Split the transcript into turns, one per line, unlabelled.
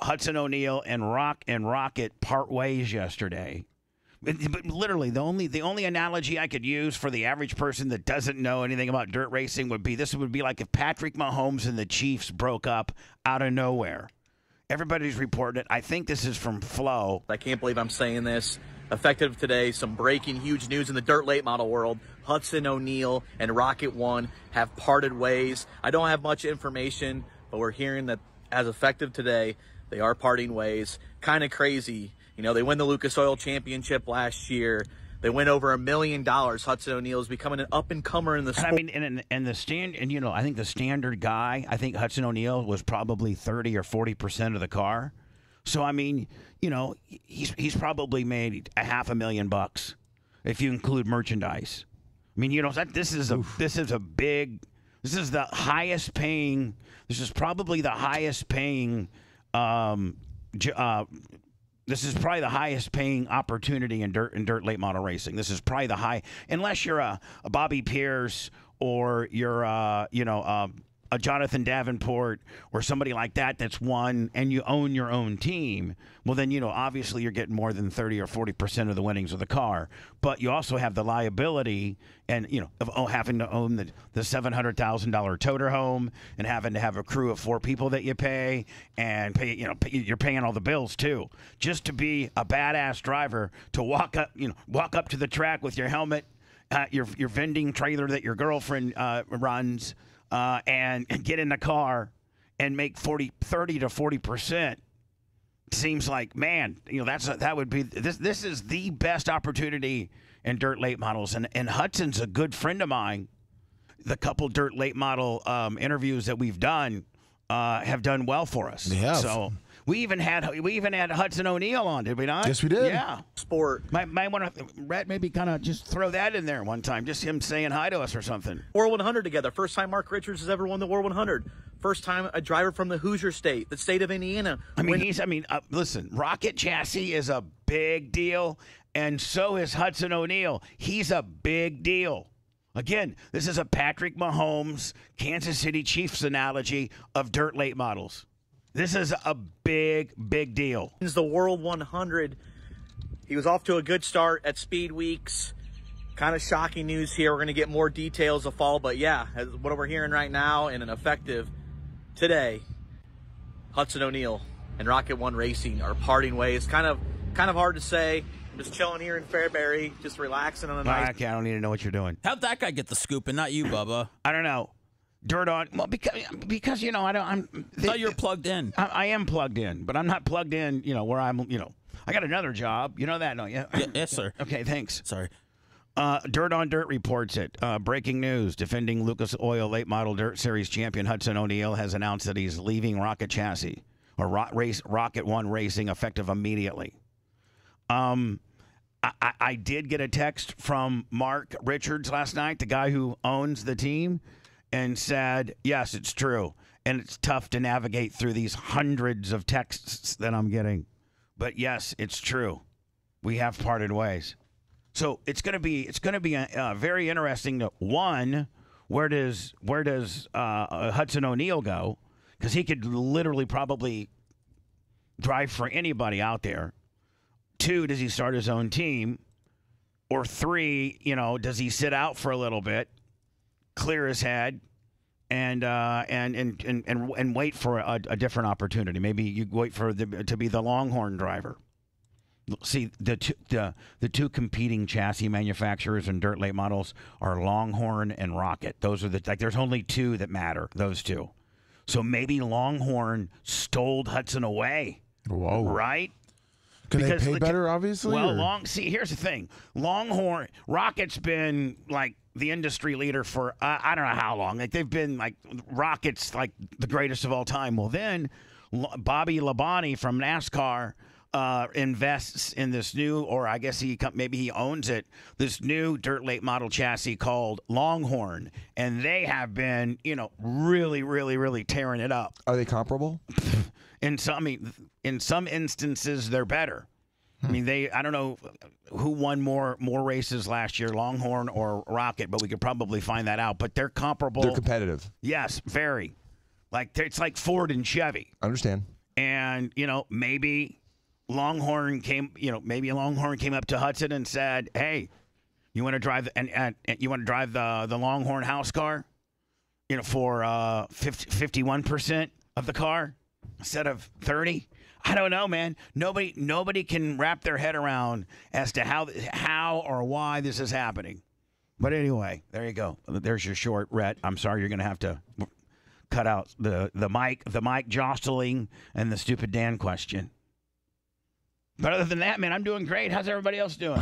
Hudson O'Neal and Rocket part ways yesterday. But literally, the only analogy I could use for the average person that doesn't know anything about dirt racing would be this would be like if Patrick Mahomes and the Chiefs broke up out of nowhere. Everybody's reporting it. I think this is from Flo.
I can't believe I'm saying this. Effective today, some breaking huge news in the dirt late model world. Hudson O'Neal and Rocket One have parted ways. I don't have much information, but we're hearing that as effective today, they are parting ways. Kind of crazy. You know, they win the Lucas Oil Championship last year. They win over $1 million. Hudson O'Neal is becoming an up-and-comer in the sport.
I mean, I think the standard guy, I think Hudson O'Neal was probably 30 or 40% of the car. So, I mean, you know, he's probably made $500,000 if you include merchandise. I mean, you know, this is the highest paying. This is probably the highest paying. This is probably the highest paying opportunity in dirt late model racing. This is probably the high, unless you're a Bobby Pierce or you're a Jonathan Davenport or somebody like that that's won and you own your own team. Well, then, you know, obviously you're getting more than 30 or 40% of the winnings of the car. But you also have the liability and, you know, of having to own the $700,000 toter home and having to have a crew of 4 people that you pay and pay, you know, you're paying all the bills too. Just to be a badass driver to walk up to the track with your helmet, your vending trailer that your girlfriend runs, and get in the car and make 30 to 40%. Seems like, man, you know, that would be this is the best opportunity in dirt late models, and Hudson's a good friend of mine. The couple dirt late model interviews that we've done have done well for us.
They have.
So we even had Hudson O'Neal on, did we not?
Yes, we did.
Yeah.
Sport.
Might want to, Brett, maybe kind of just throw that in there one time, just him saying hi to us or something.
World 100 together. First time Mark Richards has ever won the World 100. First time a driver from the Hoosier State, the state of Indiana.
Listen, Rocket Chassis is a big deal, and so is Hudson O'Neal. He's a big deal. Again, this is a Patrick Mahomes, Kansas City Chiefs analogy of dirt late models. This is a big, big deal.
He's the World 100. He was off to a good start at Speed Weeks. Kind of shocking news here. We're going to get more details of fall, but yeah, what we're hearing right now and an effective today, Hudson O'Neal and Rocket One Racing are parting ways. Kind of hard to say. I'm just chilling here in Fairbury, just relaxing on a nice.
Okay, I don't need to know what you're doing.
How'd that guy get the scoop and not you, Bubba?
I don't know. Dirt on. Well, because you know,
I thought you were plugged in.
I am plugged in, but I'm not plugged in. You know where I'm. You know, I got another job. You know that, don't you?
Yes, sir.
Okay, thanks.
Sorry.
Dirt on Dirt reports it. Breaking news: defending Lucas Oil Late Model Dirt Series champion Hudson O'Neal has announced that he's leaving Rocket Chassis or Rocket One Racing effective immediately. I did get a text from Mark Richards last night, the guy who owns the team, and said, yes, it's true. And it's tough to navigate through these hundreds of texts that I'm getting. But yes, it's true. We have parted ways. So it's going to be very interesting to, one, where does Hudson O'Neal go? Because he could literally probably drive for anybody out there. 2, does he start his own team? Or 3, you know, does he sit out for a little bit, clear his head, and wait for a different opportunity? Maybe you wait for to be the Longhorn driver. See, the two competing chassis manufacturers in dirt late models are Longhorn and Rocket. Those are there's only 2 that matter. Those 2. So maybe Longhorn stole Hudson away.
Whoa!
Right?
Can they pay better, obviously?
Well, see, here's the thing. Longhorn, Rocket's been like the industry leader for I don't know how long. Like they've been like Rocket's like the greatest of all time. Well, then Bobby Labonte from NASCAR invests in this new, or I guess maybe he owns it, this new dirt late model chassis called Longhorn, and they have been, you know, really, really, really tearing it up.
Are they comparable?
In some instances, they're better. I mean, I don't know who won more races last year, Longhorn or Rocket, but we could probably find that out. But they're comparable.
They're competitive.
Yes, very. Like it's like Ford and Chevy.
Understand.
and maybe Longhorn came up to Hudson and said, "Hey, you want to drive the Longhorn house car, for 51% of the car instead of 30." I don't know, man. Nobody can wrap their head around as to how or why this is happening. But anyway, there you go. There's your short, Rhett. I'm sorry, you're going to have to cut out the mic jostling and the stupid Dan question. But other than that, man, I'm doing great. How's everybody else doing?